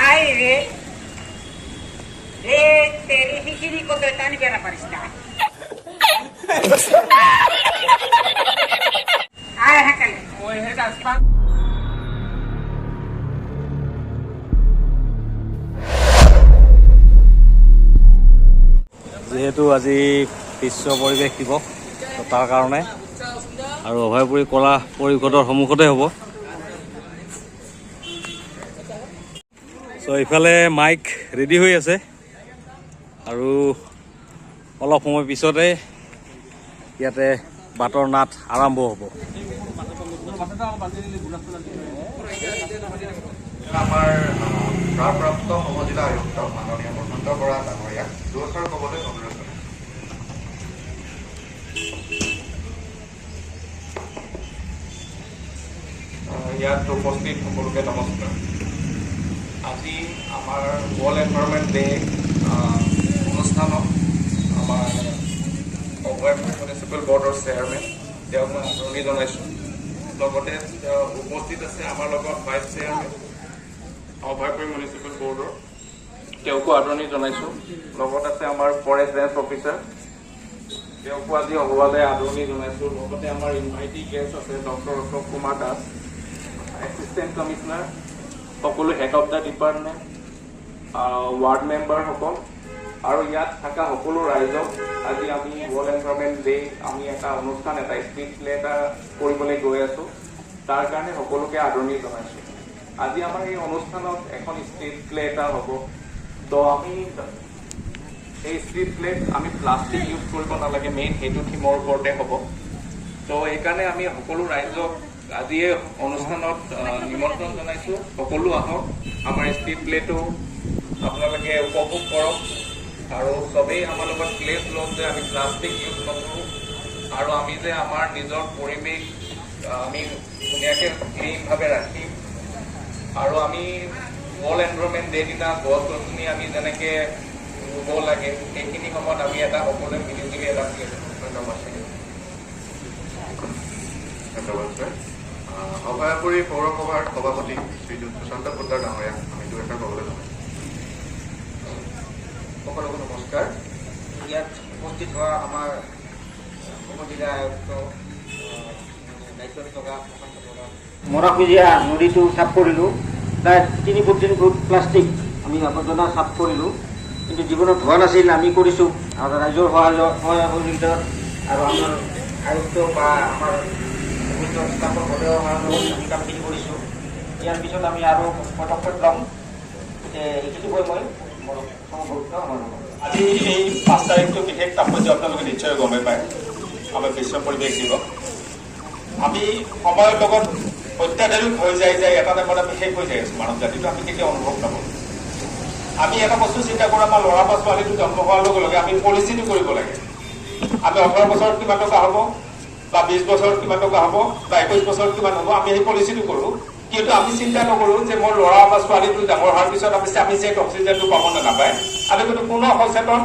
Ay, तेरी हिकिरी को तो इतना नहीं कहना पड़ता आए हैं कल वो है रास्ता যেহেতু আজি বিশ্ব পৰিৱেশ দিৱস তাৰ কাৰণে আৰু অভয়পুৰী কলা পৰিষদৰ সন্মুখতে হ'ব। চ' ইফালে মাইক ৰেডি হৈ আছে আৰু অলপ সময় পিছতে ইয়াতে বাটৰ নাট আৰম্ভ হ'ব। আমাৰ প্ৰাপ্ত সমজিলা আয়ুক্ত মাননীয় বসন্ত বৰা ডাঙৰীয়াক দুআষাৰ ক'বলৈ অনুৰোধ কৰিম। ইয়াত উপস্থিত সকলোকে নমস্কাৰ। আজি আমাৰ ৱৰ্ল্ড এনভাইৰনমেণ্ট ডে অনুষ্ঠানত আমাৰ অভয়পুৰ মিউনিচিপেল বৰ্ডৰ চেয়াৰমেন তেওঁক মই আদৰণি জনাইছোঁ। লগতে উপস্থিত আছে আমাৰ লগত ভাইচ চেয়াৰমেন অভয়পুৰ মিউনিচিপেল বৰ্ডৰ তেওঁকো আদৰণি জনাইছোঁ। লগত আছে আমাৰ ফৰেষ্ট ৰেঞ্জ অফিচাৰ তেওঁকো আজি অহোৱালে আদৰণি জনাইছোঁ। লগতে আমাৰ ইনভাইটি গেষ্ট আছে doctor Ashok Kumar Das, assistant commissioner, সকলো head of the department, ward মেম্বাৰসকল আৰু ইয়াত থকা সকলো ৰাইজক আজি আমি ৱৰ্ল্ড এনভাইৰনমেণ্ট ডে আমি এটা অনুষ্ঠান এটা ষ্ট্ৰীট প্লে এটা কৰিবলৈ গৈ আছোঁ। তাৰ কাৰণে সকলোকে আদৰণি জনাইছোঁ। আজি আমাৰ এই অনুষ্ঠানত এখন ষ্ট্ৰীট প্লে এটা হ'ব। তো আমি এই ষ্ট্ৰীট প্লেত আমি প্লাষ্টিক ইউজ কৰিব নালাগে, মেইন সেইটো থিমৰ ওপৰতে হ'ব। তো এইকাৰণে আমি সকলো ৰাইজক আজি এই অনুষ্ঠানত নিমন্ত্ৰণ জনাইছোঁ। সকলো আহক, আমাৰ ষ্ট্ৰীট প্লেটো আপোনালোকে উপভোগ কৰক আৰু চবেই আমাৰ লগত প্লেচ লওক যে আমি প্লাষ্টিক ইউজ নকৰোঁ আৰু আমি যে আমাৰ নিজৰ পৰিৱেশ আমি ধুনীয়াকৈ ক্লিনভাৱে ৰাখিম আৰু আমি ৱৰ্ল্ড এনভাইৰনমেণ্ট ডে দিনা গছ গছনি আমি যেনেকৈ ৰুব লাগে সেইখিনি সময়ত আমি এটা সকলোৱে মিলিজুলি এটা ধন্যবাদ। ধন্যবাদ ছাৰ। অভয়পুৰী পৌৰসভাৰ সভাপতি শ্ৰীযুত সুশান্ত পোদ্দাৰ ডাঙৰীয়াক আমি দুআষাৰ ক'বলৈ জনাইছোঁ। সকলোকে নমস্কাৰ। ইয়াত উপস্থিত হোৱা আমাৰ উপজিলা আয়ুক্ত দায়িত্বত থকা মৰাখুজীয়া নদীটো চাফ কৰিলোঁ। প্ৰায় 3 ফুট 3 ফুট প্লাষ্টিক আমি আৱৰ্জনা চাফ কৰিলোঁ, কিন্তু জীৱনত হোৱা নাছিল। আমি কৰিছোঁ আৰু ৰাইজৰ সহযোগিতা আৰু আমাৰ আয়ুক্ত বা আমাৰ অফিচৰ ষ্টাফৰ সদস্যৰ আমি কামখিনি কৰিছোঁ। ইয়াৰ পিছত আমি আৰু পদক্ষেপ ল'ম। এইখিনি কৈ মই আজি এই 5 তাৰিখটো বিশেষ তাৎপৰ্য আপোনালোকে নিশ্চয় গমেই পায়। আমাৰ বিশ্ব পৰিৱেশ দিৱস আমি সময়ৰ লগত অত্যাধুনিক হৈ যায় যে এটা টাইমত আমি শেষ হৈ যাই আছোঁ। মানৱ জাতিটো আমি কেতিয়া অনুভৱ নকৰোঁ। আমি এটা বস্তু চিন্তা কৰোঁ, আমাৰ ল'ৰা বা ছোৱালীটো জন্ম হোৱাৰ লগে লগে আমি পলিচিটো কৰিব লাগে। আমি 18 বছৰত কিমান টকা হ'ব বা 20 বছৰত কিমান টকা হ'ব বা 21 বছৰত কিমান হ'ব, আমি সেই পলিচিটো কৰোঁ। কিন্তু আমি চিন্তা নকৰোঁ যে মোৰ ল'ৰা বা ছোৱালীটো ডাঙৰ হোৱাৰ পিছত আমি যে অক্সিজেনটো পাব নে নাপায়। আমি কিন্তু কোনো সচেতন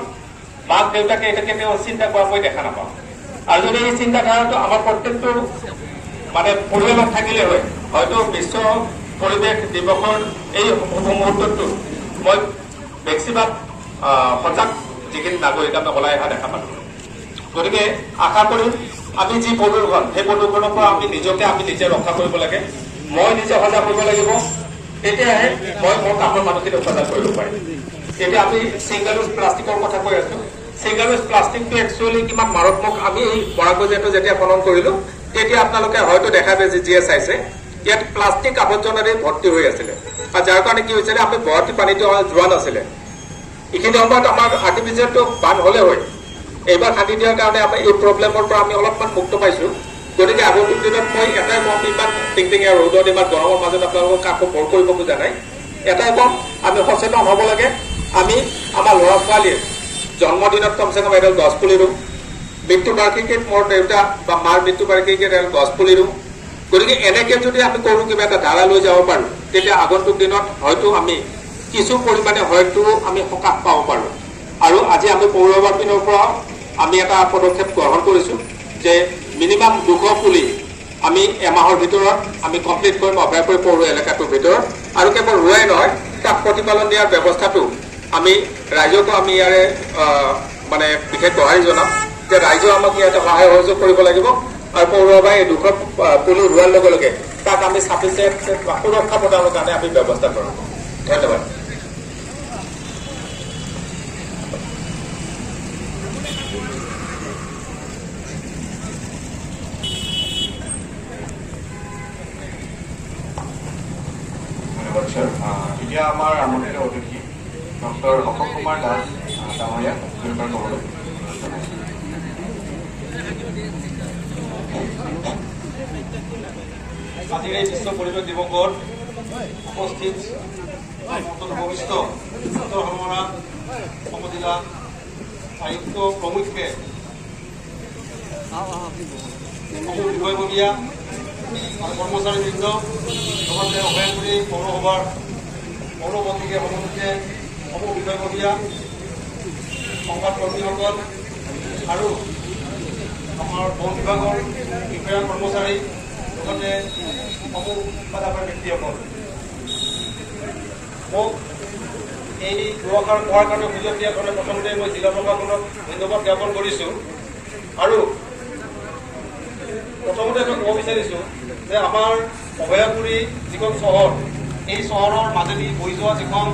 মাক দেউতাকে এটা কেতিয়াও চিন্তা কৰা মই দেখা নাপাওঁ। আৰু যদি এই চিন্তাধাৰাটো আমাৰ প্ৰত্যেকটো মানে পৰিয়ালত থাকিলে হয়, হয়তো বিশ্ব পৰিৱেশ দিৱসৰ এই মুহূৰ্তটো মই মেক্সিমাম সজাগ যিখিনি নাগৰিক আমি ওলাই অহা দেখা পালোঁ। গতিকে আশা কৰোঁ আমি যি প্ৰদূষণ সেই প্ৰদূষণৰ পৰা আমি নিজে ৰক্ষা কৰিব লাগে। মই নিজে সজাগ কৰিব লাগিব, তেতিয়াহে মই মোৰ কামৰ মানুহখিনি সজাগ কৰিব পাৰিম। এতিয়া আমি ছিংগল ইউজ প্লাষ্টিকৰ কথা কৈ আছোঁ। ছিংগল ইউজ প্লাষ্টিকটো একচুৱেলি কিমান মাৰাত্মক। আমি এই বৰাগজিয়াটো যেতিয়া খনন কৰিলোঁ তেতিয়া আপোনালোকে হয়তো দেখা পাইছে, যিয়ে চাইছে ইয়াত প্লাষ্টিক আৱৰ্জনাৰে ভৰ্তি হৈ আছিলে আৰু যাৰ কাৰণে কি হৈছিলে আমি গুৱাহাটী পানীটো যোৱা নাছিলে। এইখিনি সময়ত আমাৰ আৰ্টিফিচিয়েলটো বান হ'লে হয়। এইবাৰ খান্দি দিয়াৰ কাৰণে আমি এই প্ৰব্লেমৰ পৰা আমি অলপমান মুক্ত পাইছোঁ। গতিকে আগন্তুক দিনত মই এটাই কম, ইমান টিংটিঙীয়া ৰ'দত ইমান গৰমৰ মাজত আপোনালোকক কাকো ভৰ কৰিব খোজা নাই। এটাই কম, আমি সচেতন হ'ব লাগে। আমি আমাৰ ল'ৰা ছোৱালীৰ জন্মদিনত কমচে কম এডাল গছ পুলি ৰুওঁ, মৃত্যু বাৰ্ষিকীত মোৰ দেউতা বা মাৰ মৃত্যু বাৰ্ষিকীত এডাল গছ পুলি ৰুওঁ। গতিকে এনেকৈ যদি আমি কৰোঁ, কিবা এটা ধাৰা লৈ যাব পাৰোঁ, তেতিয়া আগন্তুক দিনত হয়তো আমি কিছু পৰিমাণে হয়তো আমি সকাহ পাব পাৰোঁ। আৰু আজি আমি পৌৰসভাৰ পিনৰ পৰা আমি এটা পদক্ষেপ গ্ৰহণ কৰিছোঁ যে মিনিমাম 200 পুলি আমি এমাহৰ ভিতৰত আমি কমপ্লিট কৰিম অভয়পুৰ পৌৰ এলেকাটোৰ ভিতৰত। আৰু কেৱল ৰোৱাই নহয়, তাক প্ৰতিপালন দিয়াৰ ব্যৱস্থাটো আমি ৰাইজকো আমি ইয়াৰে মানে বিশেষ দহাৰি জনাম যে ৰাইজেও আমাক ইয়াতে সহায় সহযোগ কৰিব লাগিব আৰু পৌৰসভাই এই দুখন পুলি ৰোৱাৰ লগে লগে তাক আমি চাফিচিয়েণ্ট সুৰক্ষা প্ৰদানৰ কাৰণে আমি ব্যৱস্থা কৰোঁ। ধন্যবাদ। ধন্যবাদ স্যাৰ। এতিয়া আমাৰ আমন্ত্ৰিত অতিথি ডক্টৰ অশোক কুমাৰ দাস ডাঙৰীয়া দুয়োবাৰ ক'বলৈ জনাইছোঁ। আজিৰ এই বিশ্ব পৰিৱেশ দিৱসত উপস্থিত ভৱিষ্ঠ উত্তৰ হামৰা সমজিলা আয়ুক্ত প্ৰমুখ্যে সমূহ বিষয়ববীয়া আৰু কৰ্মচাৰীবৃন্দ লগতে অভয়াপুৰী পৌৰসভাৰ পৌৰপতিকে সমন্বিতে সমূহ বিষয়ববীয়া সংবাদকৰ্মীসকল আৰু আমাৰ বন বিভাগৰ বিষয়া কৰ্মচাৰী লগতে সমূহ উৎপাদকৰ ব্যক্তিসকল মোক এই দুআষাৰ কোৱাৰ কাৰণে সুযোগ দিয়াৰ কাৰণে প্ৰথমতে মই জিলা প্ৰশাসনক ধন্যবাদ জ্ঞাপন কৰিছোঁ আৰু প্ৰথমতে মই ক'ব বিচাৰিছোঁ যে আমাৰ অভয়াপুৰী যিখন চহৰ এই চহৰৰ মাজেদি বৈ যোৱা যিখন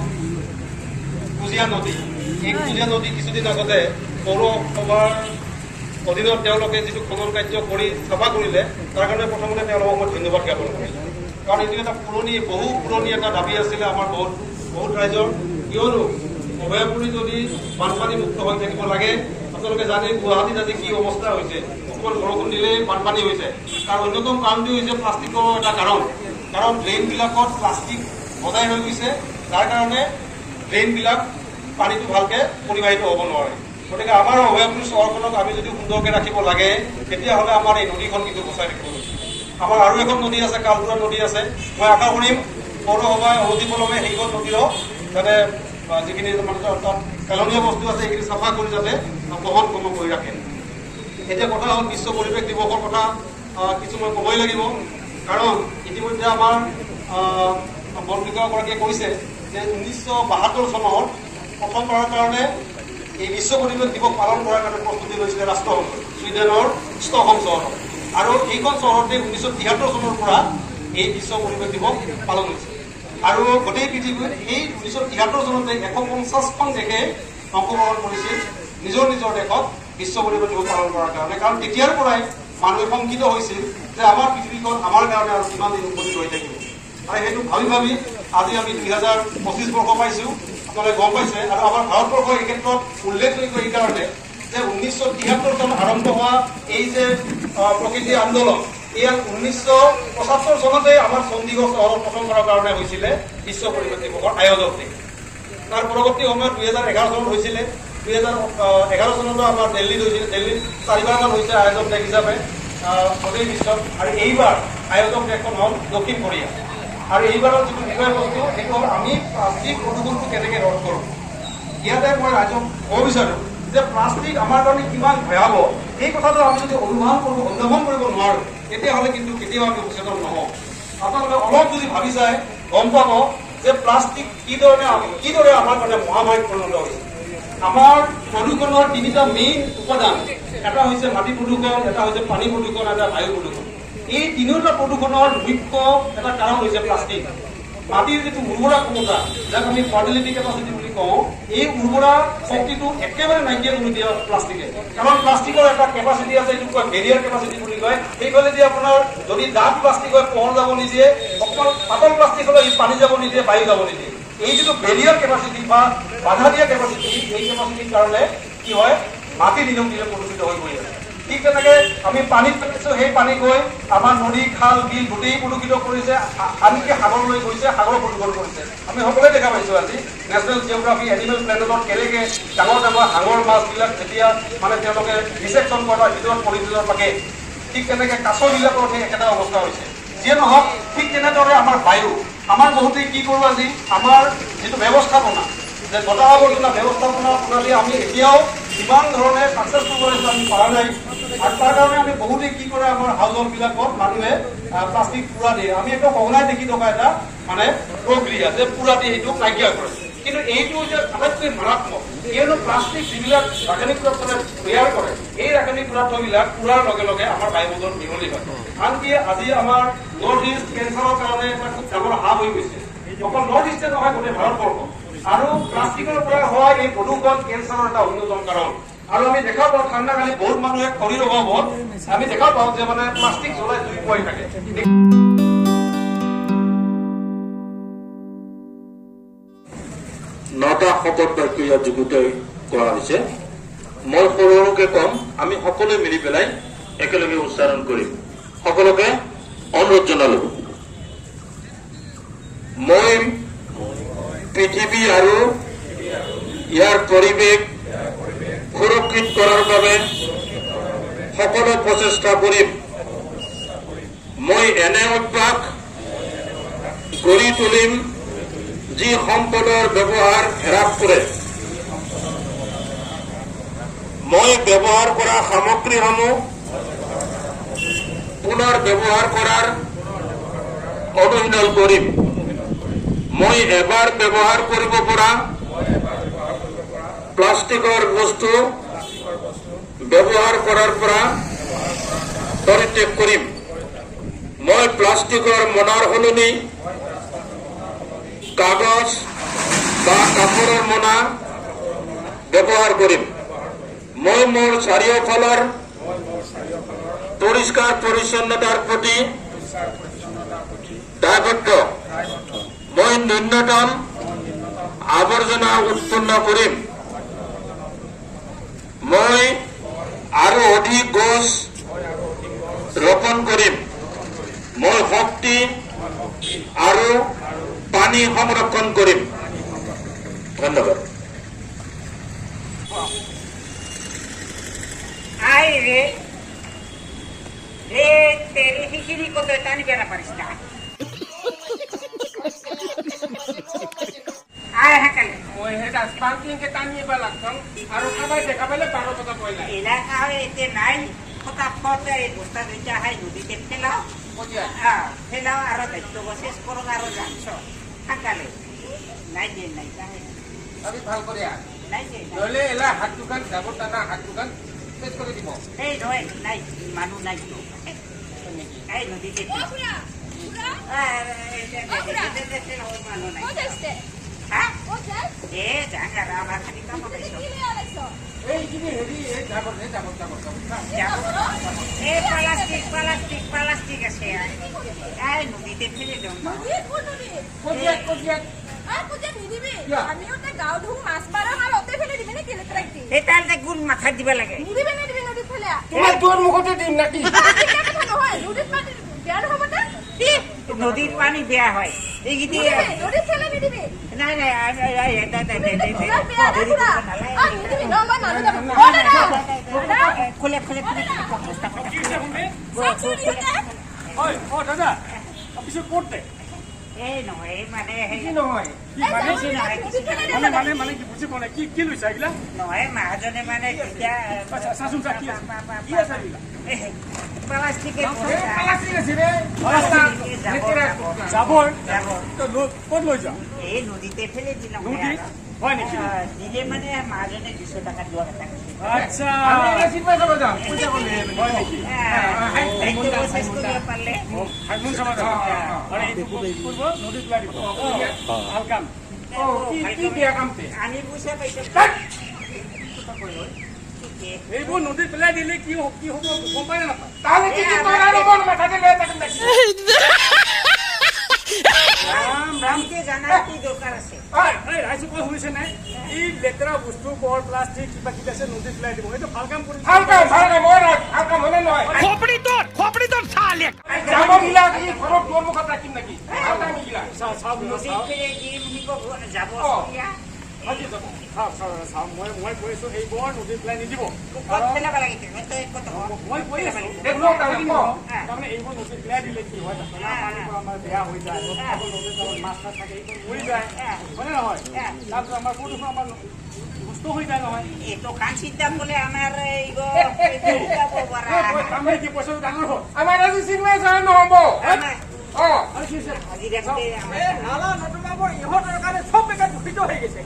কুজিয়া নদী এই কুজিয়া নদী কিছুদিন আগতে পৌৰসভাৰ অধীনত তেওঁলোকে যিটো খনন কাৰ্য কৰি চাফা কৰিলে তাৰ কাৰণে প্ৰথমতে তেওঁলোকক মই ধন্যবাদ জ্ঞাপন কৰিছোঁ কাৰণ এইটো এটা বহু পুৰণি এটা দাবী আছিলে আমাৰ বহুত ৰাইজৰ কিয়নো অভয়াপুৰী যদি বানপানী মুক্ত হৈ থাকিব লাগে আপোনালোকে জানে গুৱাহাটীত আজি কি অৱস্থা হৈছে অকণমান বৰষুণ দিলেই বানপানী হৈছে তাৰ অন্যতম কাৰণটো হৈছে প্লাষ্টিকৰ এটা কাৰণ ড্ৰেইনবিলাকত প্লাষ্টিক সদায় হৈ গৈছে যাৰ কাৰণে ড্ৰেইনবিলাক পানীটো ভালকৈ পৰিবাহিত হ'ব নোৱাৰে গতিকে আমাৰ অভয়াপুৰী চহৰখনক আমি যদি সুন্দৰকৈ ৰাখিব লাগে তেতিয়াহ'লে আমাৰ এই নদীখন কিন্তু বচাই ৰাখিব লাগিব আমাৰ আৰু এখন নদী আছে কালপুৰা নদী আছে মই আশা কৰিম পৌৰসভাই অনতিপলমে সেইখন নদীৰো যাতে যিখিনি তাত পেলনীয়া বস্তু আছে সেইখিনি চাফা কৰি যাতে বহন কৰি ৰাখে এতিয়া কথা হ'ল বিশ্ব পৰিৱেশ দিৱসৰ কথা কিছু মই ক'বই লাগিব কাৰণ ইতিমধ্যে আমাৰ বন বিষয়াগৰাকীয়ে কৈছে যে 1972 চনত প্ৰথমবাৰৰ কাৰণে এই বিশ্ব পৰিৱেশ দিৱস পালন কৰাৰ কাৰণে প্ৰস্তুতি লৈছিলে ৰাষ্ট্ৰসংঘ ছুইডেনৰ ষ্টকহোম চহৰত আৰু এইখন চহৰতে 1973 চনৰ পৰা এই বিশ্ব পৰিৱেশ দিৱস পালন হৈছে আৰু গোটেই পৃথিৱীত এই 1973 চনতে 150খন দেশে অংশগ্ৰহণ কৰিছিল নিজৰ দেশত বিশ্ব পৰিৱেশ দিৱস পালন কৰাৰ কাৰণে কাৰণ তেতিয়াৰ পৰাই মানুহে শংকিত হৈছিল যে আমাৰ পৃথিৱীখন আমাৰ কাৰণে আৰু কিমান দিন উপনীত হৈ থাকিব আৰু সেইটো ভাবি আজি আমি 2025 বৰ্ষ পাইছোঁ আপোনালোকে গম পাইছে আৰু আমাৰ ভাৰতবৰ্ষ এই ক্ষেত্ৰত উল্লেখযোগ্য এই কাৰণে যে 1973 চনত আৰম্ভ হোৱা এই যে প্ৰকৃতি আন্দোলন এই 1975 চনতে আমাৰ চণ্ডীগড় চহৰত প্ৰথমবাৰৰ কাৰণে হৈছিলে বিশ্ব পৰিৱেশ দিৱসৰ আয়োজক দেশ তাৰ পৰৱৰ্তী সময়ত 2011 চনত হৈছিলে 2011 চনতো আমাৰ দিল্লীত হৈছিলে দিল্লীত 4বাৰমান হৈছে আয়োজক দেশ হিচাপে গোটেই বিশ্বত আৰু এইবাৰ আয়োজক দেশখন হ'ল দক্ষিণ কোৰিয়া আৰু এইবাৰৰ যিটো বিষয়বস্তু সেইটো হ'ল আমি প্লাষ্টিক প্ৰদূষণটো কেনেকৈ ৰোধ কৰোঁ ইয়াতে মই ৰাইজক ক'ব বিচাৰোঁ যে প্লাষ্টিক আমাৰ কাৰণে কিমান ভয়াৱহ এই কথাটো আমি যদি অনুধাৱন কৰিব নোৱাৰোঁ তেতিয়াহ'লে কিন্তু কেতিয়াও আমি সচেতন নহওঁ আপোনালোকে অলপ যদি ভাবি চাই গম পাব যে প্লাষ্টিক কিদৰে আমাৰ কাৰণে মহামাৰীত পৰিণত হৈছে আমাৰ প্ৰদূষণৰ 3টা মেইন উপাদান এটা হৈছে মাটি প্ৰদূষণ এটা হৈছে পানী প্ৰদূষণ এটা বায়ু প্ৰদূষণ এই 3টা প্ৰদূষণৰ মুখ্য এটা কাৰণ হৈছে প্লাষ্টিক মাটিৰ যিটো উৰ্বৰা ক্ষমতা যাক আমি ফাৰ্টিলিটি কেপাচিটি বুলি কওঁ এই উৰ্বৰা শক্তিটো একেবাৰে নাইকিয়া কৰি দিয়ে প্লাষ্টিকে কাৰণ প্লাষ্টিকৰ এটা কেপাচিটি আছে এইটো কয় বেৰিয়াৰ কেপাচিটি বুলি কয় সেইফালে যদি আপোনাৰ যদি ডাঠ প্লাষ্টিক হয় পোহৰ যাব নিদিয়ে অকণমান পাতল প্লাষ্টিক হ'লে ই পানী যাব নিদিয়ে বায়ু যাব নিদিয়ে এই যিটো বেৰিয়াৰ কেপাচিটি বা বাধা দিয়া কেপাচিটি এই কেপাচিটিৰ কাৰণে কি হয় মাটি দিনক দিনে প্ৰদূষিত হৈ গৈ আছে ঠিক তেনেকে আমি পানীত পেলাইছোঁ সেই পানী গৈ আমাৰ নদী খাল বিল গোটেই প্ৰদূষিত কৰিছে আনকি সাগৰলৈ গৈছে সাগৰ প্ৰদূষণ কৰিছে আমি সকলোৱে দেখা পাইছোঁ আজি নেশ্যনেল জিঅ'গ্ৰাফি এনিমেল প্লেনেটত কেনেকৈ ডাঙৰ সাগৰ মাছবিলাক যেতিয়া মানে তেওঁলোকে ডিছেকশ্যন কৰাৰ ভিতৰত পৰিযোজন থাকে ঠিক তেনেকৈ কাছবিলাকৰ সেই একেটা অৱস্থা হৈছে যিয়ে নহওক ঠিক তেনেদৰে আমাৰ বায়ু আমাৰ বহুতেই কি কৰোঁ আজি আমাৰ যিটো ব্যৱস্থাপনা যে বতাহ আৱৰ্জনা ব্যৱস্থাপনা প্ৰণালী আমি এতিয়াও যিমান ধৰণে ছাকচেছফুল কৰিছোঁ আমি পৰা নাই আৰু তাৰ কাৰণে আমি বহুতে কি কৰে আমাৰ হাউজবিলাকত মানুহে প্লাষ্টিক পুৰা দিয়ে আমি একদম সঘনাই দেখি থকা এটা মানে প্ৰক্ৰিয়া যে পুৰা দিয়ে সেইটো নাইকিয়া কৰে কিন্তু এইটো যে আটাইতকৈ মাৰাত্মক কিয়নো প্লাষ্টিক যিবিলাক ৰাসায়নিক পদাৰ্থ তৈয়াৰ কৰে এই ৰাসায়নিক পদাৰ্থবিলাক পুৰাৰ লগে লগে আমাৰ বায়ুমণ্ডলত মিহলি হয় আনকি আজি আমাৰ নৰ্থ ইষ্ট কেঞ্চাৰৰ কাৰণে এটা খুব ডাঙৰ হাব হৈ গৈছে অকল নৰ্থ ইষ্টে নহয় গোটেই ভাৰতবৰ্ষ আৰু প্লাষ্টিকৰ পৰা হোৱা এই প্ৰদূষণ কেঞ্চাৰৰ এটা অন্যতম কাৰণ আৰু আমি দেখা পাওঁ ঠাণ্ডা কালি বহুত মানুহে শৰীৰ অভাৱত আমি দেখা পাওঁ যে মানে প্লাষ্টিক জ্বলাই জুই পুৱাই থাকে 9টা শপত বাক্য ইয়াত যুগুতাই কৰা হৈছে মই সৰুকে কম আমি সকলোৱে মিলি পেলাই একেলগে উচ্চাৰণ কৰিম সকলোকে অনুৰোধ জনালো মই পৃথিৱী আৰু ইয়াৰ পৰিৱেশ সুৰক্ষিত কৰাৰ বাবে সকলো প্ৰচেষ্টা কৰিম মই এনে অভ্যাস গঢ়ি তুলিম যি সম্পদৰ ব্যৱহাৰ হ্ৰাস কৰে মই ব্যৱহাৰ কৰা সামগ্ৰীসমূহ পুনৰ ব্যৱহাৰ কৰাৰ অনুশীলন কৰিম মই এবাৰ ব্যৱহাৰ কৰিব পৰা প্লাষ্টিকৰ বস্তু ব্যৱহাৰ কৰাৰ পৰা পৰিত্যাগ কৰিম মই প্লাষ্টিকৰ মোনাৰ সলনি কাগজ বা কাপড়েৰ মোনা ব্যবহাৰ কৰিম মই মোৰ চাৰিওফালৰ পৰিষ্কাৰ পৰিচ্ছন্নতাৰ প্ৰতি দায়বদ্ধ মই ন্যূনতম আবৰ্জনা উৎপন্ন কৰিম মই আৰো অধিক গছ ৰোপণ কৰিম মই শক্তি আৰু পানী সংৰক্ষণ কৰিম ধন্যবাদ Ay, তেৰি খিচিৰি কত টানি বেড়া পাৰিস না আয় হাকালে মই সেই ডাষ্টবিনকে টানি এবাৰ লাগতাম আৰু কাবাই দেখা পালে 12 বজা পইলা এলাকা এতে নাই ফটাফট এই বস্তা দুইটা হাই নদীতে ফেলাও ফেলাও আর দায়িত্ব শেষ করো আরো যাচ্ছ হাকালে নাই দিয়ে নাই আমি ভাল করে আ নাই দিয়ে নলে এলা হাত দোকান জাবর টানা হাত দোকান শেষ করে দিব এই নয় নাই মানুষ নাই তো এই নদীতে মানুষ নাই হ্যাঁ এ জাঙ্গারা আমার খালি কাম পাইছো এইখিনি হেৰি এই জাবর এই প্লাস্টিক আছে এই নদীতে ফেলে দিও না কজিয়াত এটা গুণ মাথা দিবা লাগে তোমাৰ তোৰ মুখতে দিম নাকি নদীর পানি বেয়া হয় এইগিটি নাই নাই খুলে দাদা অফিসে করতে এই নহয় মানে কি নহয় মানে কি বুজি পোৱা নাই কি লৈছা এইগিলা নহয় মহাজনে মানে চাচোন চা কি আছে প্লাষ্টিকে জাবৰ ক'ত লৈ যা এই নদীতে ফেলে দিলাম হয় নেকি দিলে মানে মহাজনে 200 টাকা দেওয়া কথা আচ্ছা হয় নেকি শেষ কৰিব পাৰলে হাইমুন চাবা মানে এইটো কৰিব নদীত পেলাই দিব ভাল কাম কি বেয়া কামতে আমি পইচা পাইছো এইবোৰ নদীত পেলাই দিলে কি হ'ব গম পাই নাপায় তাহলে কি আৰু মন মাথাতে লৈ থাকোঁ ৰামকে জানাৰ কি দৰকাৰ আছে ৰাইজে কৈ শুনিছে নাই এই লেতেৰা বস্তু বৰ প্লাষ্টিক কিবা কিবা আছে নদীত পেলাই দিব এইটো ভাল কাম কৰিছে ভাল কাম হলে নহয় খপৰি তোৰ চালে জাবৰবিলাক এই ঘৰত তোৰ মুখত ৰাখিম নেকি যাব মই কৈছো এইবোৰ নদীত পেলাই নিদিব মই কৈ আছো তাৰমানে এইবোৰ নদীত পেলাই দিলে কি হয় আমাৰ বেয়া হৈ যায় মাছ থাকে এইবোৰ মৰি যায় হয় নে নহয় তাৰপিছত আমাৰ প্ৰদূষণ আমাৰ নষ্ট হৈ যায় নহয় এইটো কাম চিন্তা কৰলে আমাৰ আমি কি পইচা ডাঙৰ হ'ল আমাৰ আজি চিনেমা চাই নহ'ব অঁ নালা নৰ্দমাব ইহঁতৰ কাৰণে চব জেগাত দূষিত হৈ গৈছে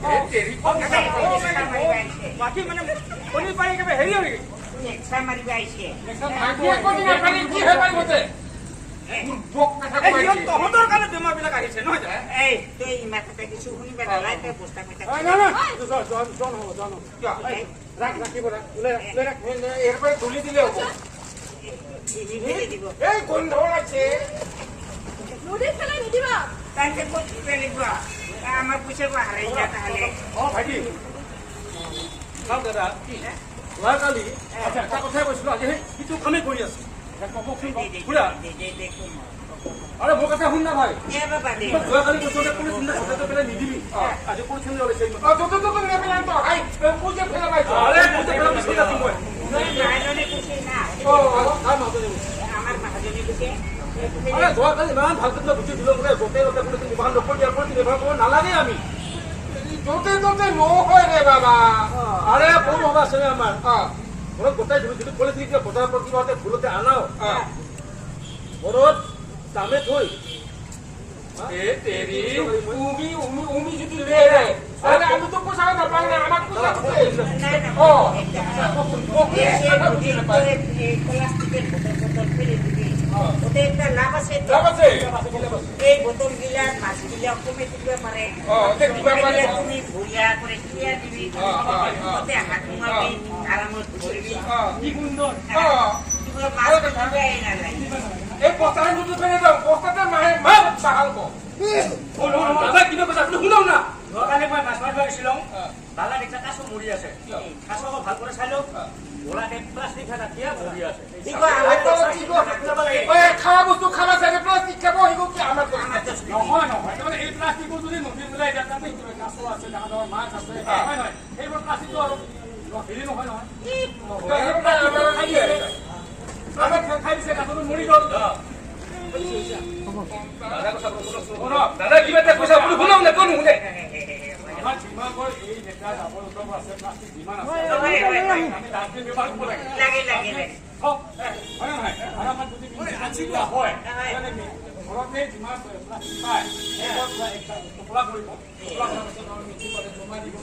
বাকী মানে কণী পানী একেবাৰে হেৰি হৈ গৈছে মাৰিব আইছে তহঁতৰ কাৰণে বেমাৰবিলাক আহিছে নহয় জানো এই তুই মাথাতে কিছু শুনিবা নালাই তই বস্তা কথা এরপরে তুলি দিলে হবো দিব এই গন্ধ আছে নদীত ফেলাই নিদিবা তাইতে কত ফেলিব আমার পুষে হারাই যা তাহলে অঁ ভাইটি চাওক দাদা যোৱাকালি আচ্ছা এটা কথাই কৈছিলোঁ আজি সেই সিটো কামেই কৰি আছোঁ কওকচোন খুৰা আৰে মোৰ কথা শুন না ভাই যোৱাকালি কৈছোঁ যে পুলিচ হঠাতে পেলাই নিদিবি আজি পুলিচ ওলাইছে যত তত নেবেলাম তো হাই পুজে ফেলা পাইছো আরে পুলিচে পেলাই বিচাৰি আছোঁ মই আমাৰ মহাজনে বুঝে আৰে যোৱাকালি ইমান ভালকে তোলা গুচি দিলোঁ বোলে য'তে ত'তে পুলিচে ব্যৱহাৰ নকৰি দিয়াৰ পৰা ব্যৱহাৰ কৰিব নালাগে আমি যতে ততে নহয় ৰে বাবা আৰে বহু ভাবা আছে আমাৰ ঘৰত গোটাই দিলোঁ যিটো পুলিচ নিদিয়ে বজাৰৰ পৰা কিবা হতে ভুলতে আনাও ঘৰত দামে থৈ এ তেরি উমি যদি লে রে আরে আমি তো পয়সা না পাই না আমার পয়সা কোথায় ও প্লাস্টিকের বোতল ফেলে দিবি ওতে একটা লাভ আছে লাভ আছে এই বোতল গিলা মাছ গিলা কমে দিতে পারে তুমি ভুলিয়া করে ক্লিয়ার দিবি ওতে হাত মারবি আরামত ধরবি কি সুন্দর তুমি মাছ খাবে না লাই এই বস্তাটা যদি ফেলে দাও বস্তাটা মাহে মাছ বাহালব দাদা কিনো কথা আপুনি শুনক না যোৱাকালি মই মাছ মাৰিব গৈছিলোঁ দাদা দেখিছা কাছ মৰি আছে কাছ ভাল কৰি চাই লওক গোলাতে প্লাষ্টিক এটা দিয়া মৰি আছে খাওয়া বস্তু খাবা চাই প্লাস্টিক খাব হিগো কি আমাৰ নহয় নহয় তাৰমানে এই প্লাষ্টিকবোৰ যদি নদীত ওলাই যায় তাতে কাছ আছে ডাঙৰ ডাঙৰ মাছ আছে হয় নহয় সেইবোৰ প্লাষ্টিকটো আৰু হেৰি নহয় নহয় আমাক খাই দিছে কাছটো মৰি গ'ল দাদা কিবা এটা পয়সা আপুনি শুনাও না কোন শুনে আমাৰ যিমানবোৰ এই লেতেৰা জাবৰ জোঁথৰবোৰ আছে প্লাষ্টিক যিমান আছে আমি ডাষ্টবিন ব্যৱহাৰ কৰিব লাগে লাগে লাগে লাগে হয় নহয় আৰু আমাৰ যদি আছিলা হয় ঘৰতে যিমান প্লাষ্টিক পায় সেইবোৰ টুকুৰা কৰিব টুকুৰা কৰাৰ পিছত আমি মিক্সি পাতে জমা দিব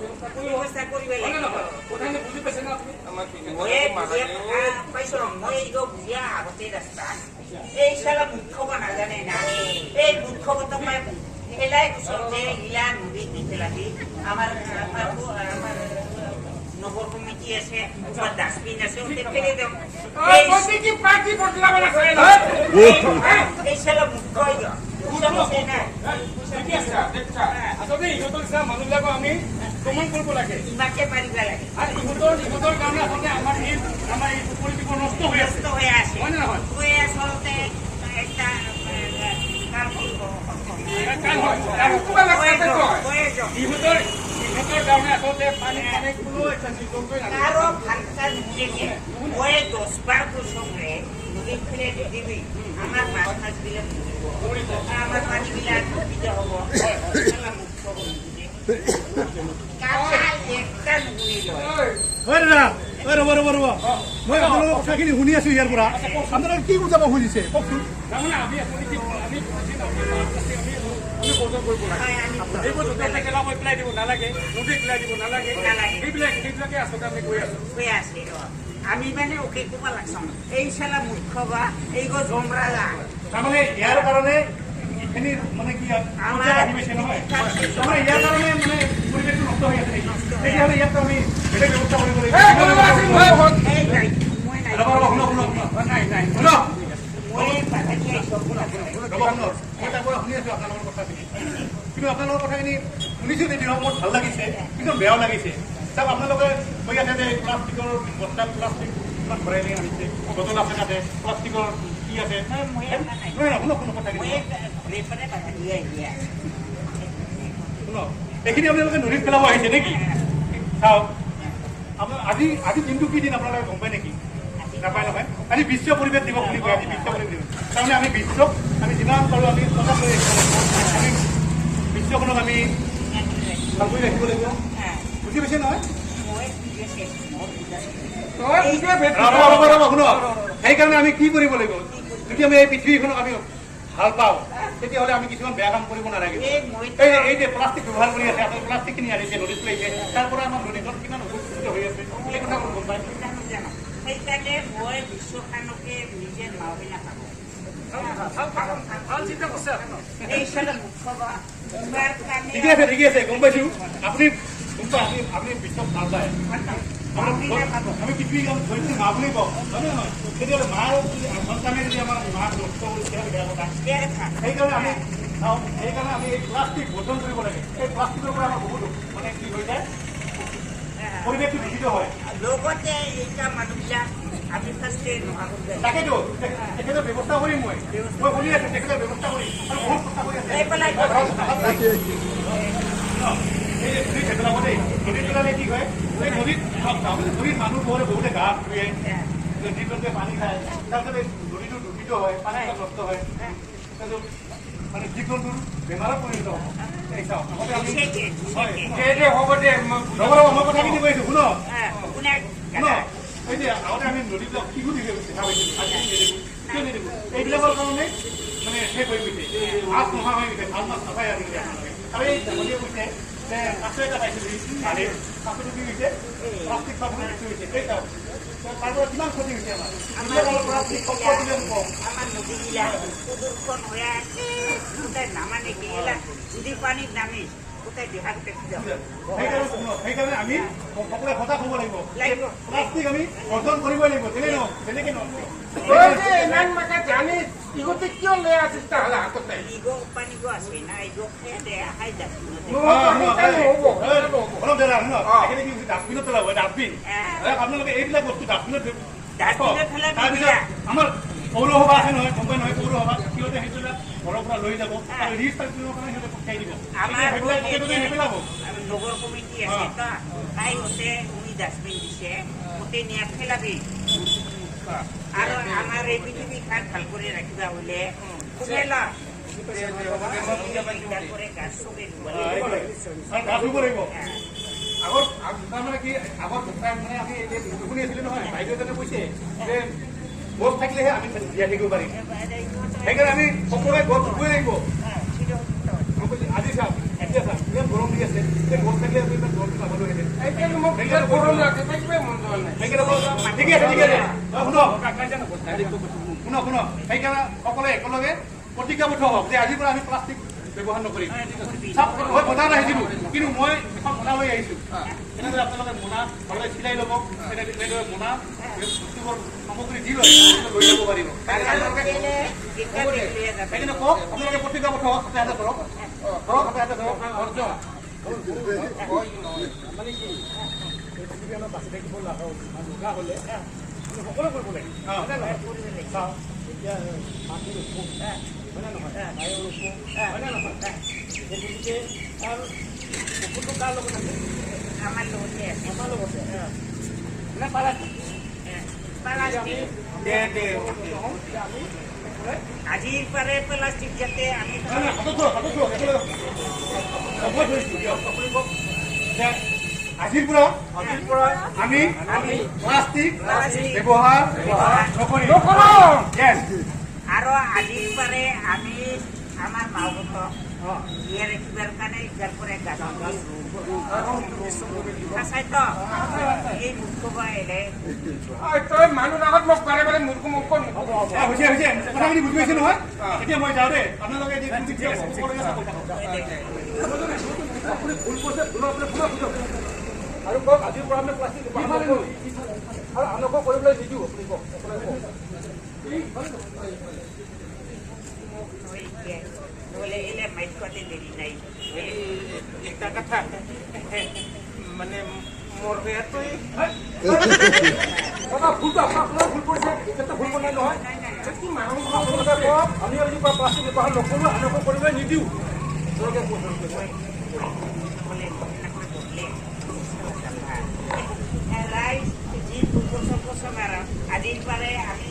ব্যৱস্থা কৰিব ব্যৱস্থা কৰিব হয় নে লাগে নহয় কথাখিনি বুজি পাইছে না আপুনি পাইছো মই বুঝিয়া আগতে রাস্তা এই সালা মুখ্য নাজানে না এই মুখ্য তোমার এলাই যে ইলা নদী পেলাবি আমার নগর কমিটি আছে ডাস্টবিন আছে ওতে ফেলে দেব কি পার্টি বদলা বলা করে এই সালা মুখ্য বুঝছে না আচলতে ইহঁতৰ নিচিনা মানুহবিলাকক আমি দমন কৰিব লাগে ইমাকে পাৰিব লাগে আৰু ইহঁতৰ কাৰণে আচলতে আমাৰ এই পৰিৱেশ নষ্ট হৈ আছে হয়ে আছে হয় নে নহয় হয়ে আচলতে একটা ইহঁতৰ কাৰণে আচলতে পানী কোনো এটা নিৰ্গমকৈ কাৰো ভাষা নিজেকে ওই 10 বছৰ নদী ফেলে দিবি আমাৰ মাছ বিলাক আমাৰ পানি বিলাক দিতে হব মই আপোনালোকৰ কথাখিনি শুনি আছো ইয়াৰ পৰা আপোনালোকে কি বুজাব খুজিছে কওকচোন তাৰমানে আমি এইবোৰ য'তে পেলাব পেলাই দিব নালাগে নদীত পেলাই দিব নালাগে সেইবিলাকে আচলতে আমি কৈ আছো আমি মানে ওকে ক'ব লাগছো এই চালা মুখ্য বা এই জমৰা তাৰমানে ইয়াৰ কাৰণে এইখিনি মানে কি আহি গৈছে নহয় তাৰমানে ইয়াৰ কাৰণে মানে পৰিৱেশটো নষ্ট হৈ আছে নেকি তেতিয়াহ'লে ইয়াত আমি বেলেগ ব্যৱস্থা কৰিব লাগিব কিন্তু আপোনালোকৰ কথাখিনি শুনিছোঁ যদিও মোৰ ভাল লাগিছে কিন্তু বেয়াও লাগিছে চাওক আপোনালোকে কৈ আছে যে প্লাষ্টিকৰ বস্তাত প্লাষ্টিক ভৰাই নি আনিছে বটল আছে তাতে প্লাষ্টিকৰ কি আছে শুনক কথাখিনি শুনক এইখিনি আপোনালোকে নদীত পেলাব আহিছে নেকি চাওক আজি দিনটো কি দিন আপোনালোকে গম পায় নেকি নাপায় নহয় আজি বিশ্ব পৰিৱেশ দিৱস বুলি কয় আজি বিশ্ব পৰিৱেশ দিৱস তাৰমানে আমি বিশ্বক আমি যিমান পাৰোঁ আমি সজাগ কৰি ৰাখিব লাগিব আমি বিশ্বখনক আমি ভাল কৰি ৰাখিব লাগিব বুজি পাইছে নহয় মই বুজি পাইছোঁ, মই বুজা নাই। শুনক সেইকাৰণে আমি কি কৰিব লাগিব যদি আমি এই পৃথিৱীখনক আমি ভাল পাওঁ তেতিয়াহ'লে আমি কিছুমান বেয়া কাম কৰিব নালাগে এই যে প্লাষ্টিক ব্যৱহাৰ কৰি আছে আপুনি প্লাষ্টিকখিনি আনিছে নদীত পেলাইছে তাৰ পৰা আমাৰ নদীখন কিমান উপকৃত হৈ আছে সেই কথা মই গম পাই জানো জানো সেইকাৰণে মই বিশ্বখনকে নিজে নাওহি নাথাকো ভাল চিন্তা কৰিছে এই চলে মুখ্য বা তোমাৰ কাৰণে ঠিকে আছে গম পাইছো আপুনি গম পাই আপুনি বিশ্বক ভাল পায় আমি পৃথিৱীক আমি ধৰিছো মা বুলি কওঁ হয় নে নহয় তেতিয়াহ'লে মাৰ সন্তানে যদি আমাৰ মাক নষ্ট কৰি বেয়া কথা সেইকাৰণে আমি সেইকাৰণে আমি এই প্লাষ্টিক বৰ্জন কৰিব লাগে এই প্লাষ্টিকৰ পৰা আমাৰ বহুত মানে কি হৈ যায় পৰিৱেশটো দূষিত হয় লগতে এতিয়া মানুহবিলাক আমি ফাৰ্ষ্টে নোহোৱা কৰি যায় তাকেতো তেখেতৰ ব্যৱস্থা কৰিম মই শুনি আছো তেখেতৰ ব্যৱস্থা কৰিম আৰু বহুত কথা কৰি আছে এই পেলাই এই নদীত পেলাব দেই নদীত পেলালে কি হয় এই নদীত মানুহ বহুতে গা ধুৱে জীৱ জন্তুৱে পানী খায় তাৰপিছত এই নদীটো দূষিত হয় পানী নষ্ট হয় তাৰপিছত মানে জীৱ জন্তুৰ বেমাৰত পৰিণত হ'ব এই চাওক আগতে আমি হ'ব দে মই কথাখিনি কৈ আছো শুনক কোনে শুনক এই যে আগতে আমি নদীবিলাক শিশু দেখা পাইছিলোঁ আজিকালি কিয় নিদিব এইবিলাকৰ কাৰণে মানে শেষ হৈ গৈছে মাছ নোহোৱা হৈ গৈছে ভাল মাছ নাপায় আজিকালি আৰু এই নদীয়ে কৈছে যে কাছ এটা পাইছিলোঁ পানীৰ কাছটো কি হৈছে প্লাষ্টিক পাবলৈ বেছি হৈছে সেই চাওক তাৰ পৰা কিমান ক্ষতি হৈছে আমাৰ প্লাষ্টিক কম আমাৰ নদীবিলাক প্ৰদূষণ হৈ আছে গোটেই নামানে কি এইবিলাক যদি পানীত নামি গোটেই দেহাটো টেকি যাব সেইকাৰণে আমি সকলোৱে সজাগ হ'ব লাগিব প্লাষ্টিক আমি বৰ্জন কৰিবই লাগিব যেনেকে ইমান মাকে জানি ইহঁতে কিয় লৈ আছিল তাহলে হাততে ইগো পানী গো আছে না ইগো খেয়ে দে আহাই যাব ডাষ্টবিনত পেলাব ডাষ্টবিন আপোনালোকে এইবিলাক বস্তু ডাষ্টবিনত আমাৰ পৌৰসভা আছে নহয় গম পাই নহয় পৌৰসভা সিহঁতে সেইবিলাক ঘৰৰ পৰা লৈ যাব আৰু ৰিচাইক্লিঙৰ কাৰণে সিহঁতে পঠিয়াই দিব নেপেলাব নগৰ কমিটি আছে তাই হতে উনি ডাষ্টবিন দিছে গোটেই নিয়ে ফেলাবি আৰু আমাৰ এই পৃথিৱীখন ভাল কৰি ৰাখিবা হলে ফেলা গাছ চবে গাছ ৰুব লাগিব আগত তাৰমানে কি আগত মানে আমি শুনি আছিলো নহয় বাইদেউজনে কৈছে যে গছ থাকিলেহে আমি জীয়াই থাকিব পাৰিম সেইকাৰণে আমি সকলোৱে গছ ৰুবই লাগিব আজি চাওক এতিয়া চাওক ইমান গৰম দি আছে যে গছ থাকিলে আমি ইমান গৰমটো নাপালোহেঁতেন ঠিকে আছে শুনক সেইকাৰণে সকলোৱে একেলগে প্ৰতিজ্ঞাবদ্ধ হওক যে আজিৰ পৰা আমি প্লাষ্টিক ব্যৱহাৰ নকৰিম মই বজাৰ আহিছিলোঁ কিন্তু মই এখন মোনা লৈ আহিছোঁ এনেদৰে আপোনালোকে মোনা ভালদৰে চিলাই ল'ব এনেদৰে মোনা বস্তুবোৰ সামগ্ৰী দি লৈ যাব পাৰিব সেইকাৰণে কওক আপোনালোকে প্ৰতিজ্ঞাবদ্ধ হওক হাতে হাতে ধৰক হাতে ধৰক মানে কি পৃথিৱী আমাৰ বাচি থাকিব লগা হ'লে সকলো কৰিব লাগে চাওঁ এতিয়া মাটি ৰোপো হয় নে নহয় বায়ু ৰোপো হয় নে নহয় গতিকে তাৰ ৰোপোটো কাৰ লগত আছে আমাৰ লগতে আছে নে পালাটি আজিৰ পাৰে প্লাষ্টিক যাতে আমি আজিৰ পৰা আমি প্লাষ্টিক ব্যৱহাৰ নকৰিম আৰু আজিৰ পাৰে আমি আমাৰ মাহঁতক জীয়াই ৰাখিবৰ কাৰণে ইয়াৰ পৰা গাছ আছেতো এই মুখ্য এলে তই মানুহ আগত মোক বাৰে বাৰে মূৰ্খ মুখ হৈছে কথাখিনি বুজি পাইছে নহয় এতিয়া মই যাওঁ দেই আপোনালোকে আৰু কওক আজিৰ পৰা আমি প্লাষ্টিক ব্যৱহাৰ নকৰোঁ আৰু আনকো কৰিবলৈ নিদিওঁ আপুনি কওক নহ'লে এলে মাইক খোৱাতে দেৰি নাই এটা কথা মানে মোৰ বেয়াটোই ভুলটো আপোনাৰ ভুল কৰিছে এটা ভুল বনাই নহয় কি মানুহ আপোনালোকে কওক আমি আজিৰ পৰা প্লাষ্টিক ব্যৱহাৰ নকৰোঁ আনকো কৰিবলৈ নিদিওঁ আজিৰ পাৰে আমি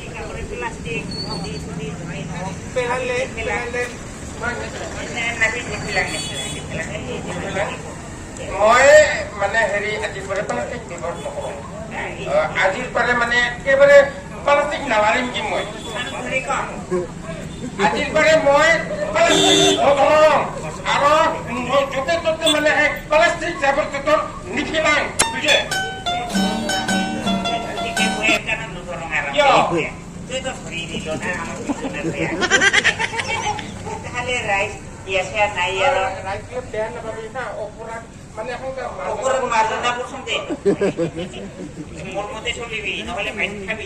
প্লাষ্টিক পেলালে মই মানে হেৰি আজিৰ পৰা প্লাষ্টিক ব্যৱহাৰ নকৰোঁ আজিৰ পৰা মানে একেবাৰে প্লাষ্টিক নালাৰিম কি মই আজিৰ পৰা মই প্লাষ্টিক নধৰোঁ আৰু য'তে ত'তে মানে প্লাষ্টিক জাবৰ জোঁথৰ নিপেলাং বুজিছে তুই তো ফ্ৰি দিল না আমাৰ তাহলে ৰাইস ইয়াসে নাই আৰ ৰাইজে বেয়া নাপাবি না অপৰাধ মানে এখন ওপৰে মাৰ্জনা পছন্দ মোৰ মতে চলিবি নহলে ভাই খাবি